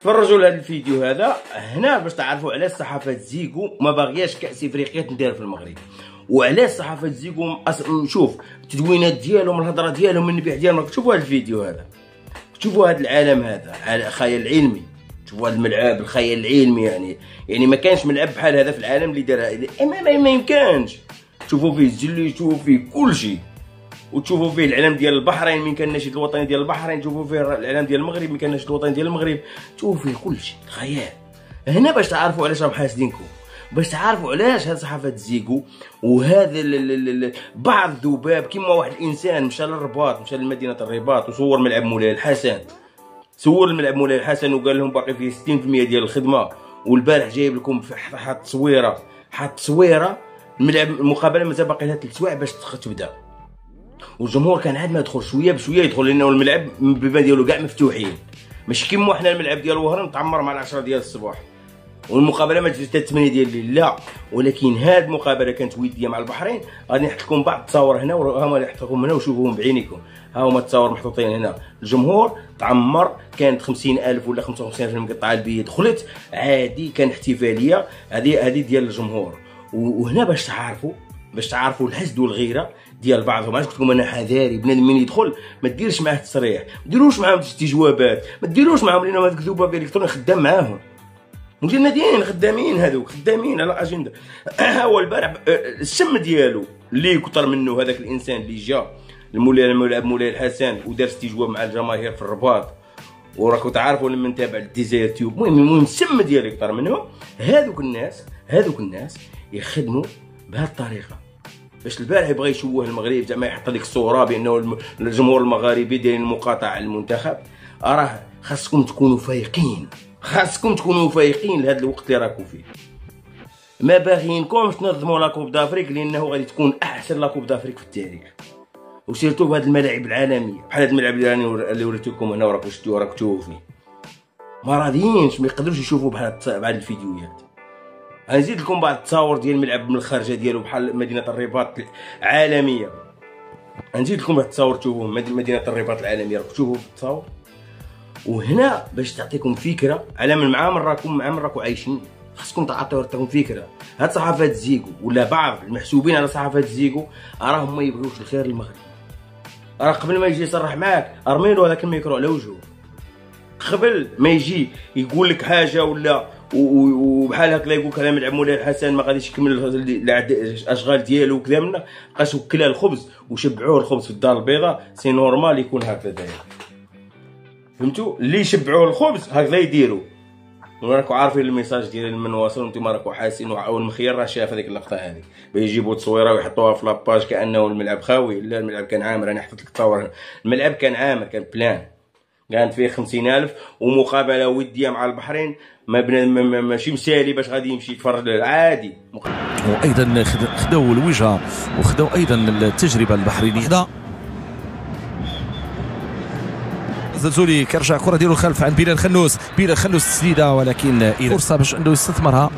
تفرجوا لهذا الفيديو هذا هنا باش تعرفوا علاش صحافه زيكو ما باغياش كاس افريقيا تندار في المغرب، وعلاش صحافه زيكو شوف التدوينات ديالهم، الهضره ديالهم، النبيح ديالهم. شوفوا هذا الفيديو هذا، شوفوا هذا العالم هذا خيال علمي، شوفوا هذا الملعب الخيال العلمي. يعني ما كانش ملعب بحال هذا في العالم اللي دار ما يمكنش. تشوفوا فيه الجلي، تشوفوا فيه كل شيء، وتشوفوا فيه العلم ديال البحرين من كان النشيد الوطني ديال البحرين، تشوفوا فيه العلم ديال المغرب من كان النشيد الوطني ديال المغرب، تشوفوا فيه كل شيء خيال. هنا باش تعرفوا علاش راهم حاسدينكم، باش تعرفوا علاش هاد صحافه زيكو وهذا بعض الذباب كيما واحد الانسان مشى للرباط، مشى لمدينه الرباط وصور ملعب مولاي الحسن، صور الملعب مولاي الحسن وقال لهم باقي فيه 60% ديال الخدمه، والبارح جايب لكم حاط تصويره الملعب المقابله مازال باقي لها 3 سوايع باش تبدا، والجمهور كان عاد ما يدخل شويه بشويه يدخل، لانه الملعب البيبان ديالو كاع مفتوحين، ماشي كيما حنا الملعب ديال وهران تعمر مع 10 ديال الصباح والمقابله ما تجيش حتى 8 ديال الليل، لا. ولكن هاد المقابله كانت وديه مع البحرين. غادي نحط لكم بعض التصاور هنا، وهما نحط لكم هنا وشوفوهم بعينيكم، ها هما التصاور محطوطين هنا. الجمهور تعمر، كانت 50,000 ولا 55,000 مقطعه البيه دخلت عادي، كان احتفاليه هذه ديال الجمهور. وهنا باش تعرفوا الحسد والغيره ديال بعضهم. علاش قلت لكم انا حذاري، بنادم من يدخل ما ديرش معاه تصريح، ما ديروش معاهم استجوابات، ما ديروش معاهم، لانه هذاك الذباب الالكتروني خدام معاهم، مجندين خدامين، هذوك خدامين على اجنده. هو البارح السم ديالو اللي كثر منه هذاك الانسان اللي جا الملعب مولاي الحسن ودار استجواب مع الجماهير في الرباط، وراكم تعرفوا لما نتابع الديزاير تيوب. المهم السم ديالو كثر منه. هذوك الناس يخدموا بهذه الطريقه باش البارح يبغى يشوه المغرب، زعما يحط لك الصوره بانه الجمهور المغاربي دايرين مقاطعه المنتخب. راه خاصكم تكونوا فايقين، لهذا الوقت اللي راكم فيه. ما باغيينكمش تنظموا لا كوب دافريك، لانه غادي تكون احسن لا كوب دافريك في التاريخ، وسيرتو بهاد الملاعب العالميه بحال هاد الملعب اللي وريت لكم هنا وراكم شفتوه، راكم تشوفوا فيه. ما راضيينش، ما يقدروش يشوفوا بحال الفيديوهات. غنزيد لكم بعض التصاور ديال الملعب من الخارجه ديالو بحال مدينه الرباط العالميه. غنزيد لكم بعض التصاور تشوفوهم مدينه الرباط العالميه، راكم تشوفوا التصاور. وهنا باش تعطيكم فكره على من معامل راكم عايشين، خاصكم تعطيكم فكره. هاد صحافات زيكو ولا بعض المحسوبين على صحافات زيكو راهم ما يبغيوش الخير للمغرب. راه قبل ما يجي يصرح معاك ارميلو هذاك الميكرو على وجهه، قبل ما يجي يقول لك حاجه ولا وبحال هكا يقول لك انا ملعب مولاي الحسن ما غاديش يكمل الاشغال ديالو وكذا، منا بقاش وكلا الخبز وشبعوه الخبز في الدار البيضاء. سي نورمال يكون هكذا داير، فهمتوا؟ اللي يشبعوه الخبز هكذا يديروا. وراكم عارفين الميساج ديال من واصل، وانتم راكم حاسين. والمخير راه شاف هذيك اللقطه هذه، بيجيبوا تصويره ويحطوها في لاباج كانه الملعب خاوي. لا، الملعب كان عامر. انا حطيت لك التصاور، الملعب كان عامر، كان بلان، كانت فيه 50,000 ومقابله وديه مع البحرين. ما ماشي مسالي باش غادي يمشي يتفرج عادي. وايضا خداو الوجهه وخداو ايضا التجربه البحرينيه. زلزولي كرجع كره ديالو الخلف عند بلال خنوس تسديده، ولكن فرصه باش انه يستثمرها،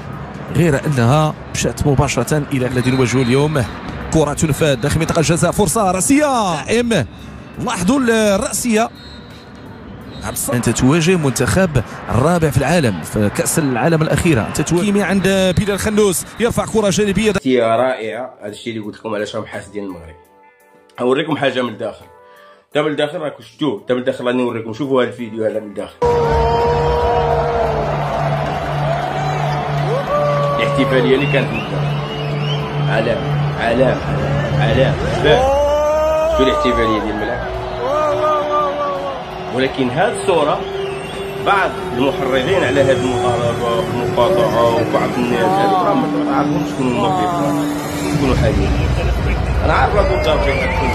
غير انها مشات مباشره الى الذي نواجهه اليوم. كره تنفذ داخل منطقه الجزاء، فرصه راسيه دائم. لاحظوا الراسيه، انت تواجه منتخب الرابع في العالم في كاس العالم الاخيره، انت تواجه عند بلال خنوس، يرفع كره جانبيه رائعه. هذا الشيء اللي قلت لكم علاش راهم حاسدين المغرب. اوريكم حاجه من الداخل. تا من الداخل راكم شفتوه، تا من الداخل راني نوريكم. شوفوا هذا الفيديو هذا من الداخل، الاحتفاليه اللي كانت من الداخل. علام شو الاحتفاليه ديال الملعب. ولكن هذه الصوره بعض المحرضين على هذه المطالبه والمقاطعه وبعض الناس هذوك راهم ما تعرفوش شكون هما، شكون حاليا. انا عارف راكم تعرفين تكون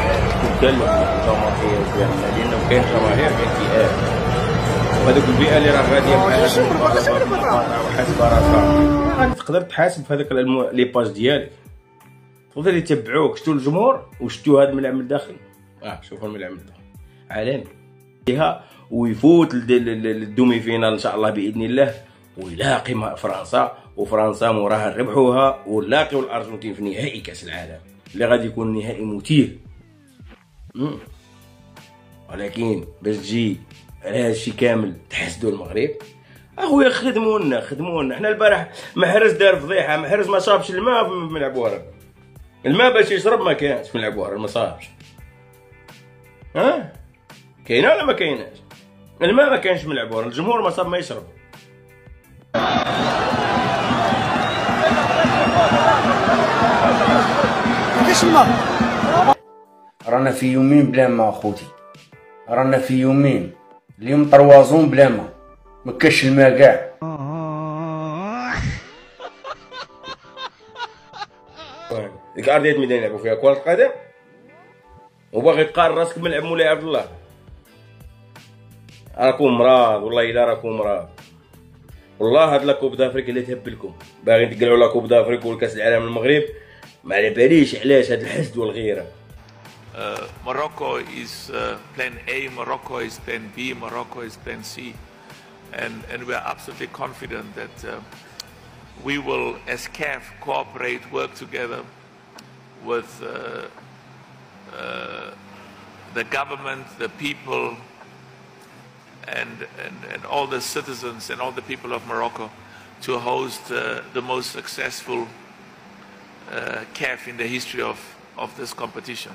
كلمه الجماهير ديالنا، لانه كاين جماهير كاين فئات، وهذوك البيئه اللي راه غاديه مع هذه المقاطعه وحاسبه راسها، غادي تقدر تحاسب في هذاك لي باج ديالك. تقدر يتبعوك. شفتوا الجمهور وشفتوا هذا الملعب من الداخل. شوفوا الملعب من الداخل عالمي فيها، ويفوت للدومي فينال ان شاء الله باذن الله، ويلاقي فرنسا، وفرنسا موراها نربحوها، ونلاقيو الارجنتين في نهائي كاس العالم اللي غادي يكون نهائي مثير. ولكن باش تجي على هادشي كامل تحسدوا المغرب. اخويا خدموا لنا. حنا البارح محرز دار فضيحه، محرز ما صابش الماء في ملعب وهران. الماء باش يشرب ما كانش في ملعب وهران، ما صابش. ها كاينه ولا ما كايناش؟ الماء ما كانش في ملعب وهران، الجمهور ما صاب ما يشرب. كيفاش الماء؟ رانا في يومين بلا ما اخوتي، رانا في يومين. اليوم طروازون بلا ما كاش الماء كاع. ديك ارضيه ميدان يلعبوا فيها كره قدم وباغي تقارن راسك بملعب مولاي عبد الله. راكم مراد، والله الا راكم مراد. والله هاد لا كوب دافريك اللي تهبلكم باغيين تقلعوا لا كوب دافريك والكاس العالم المغرب. ما على باليش علاش هاد الحسد والغيره. Morocco is plan A, Morocco is plan B, Morocco is plan C, and we are absolutely confident that we will, as CAF, cooperate, work together with the government, the people, and all the citizens and all the people of Morocco to host the most successful CAF in the history of this competition.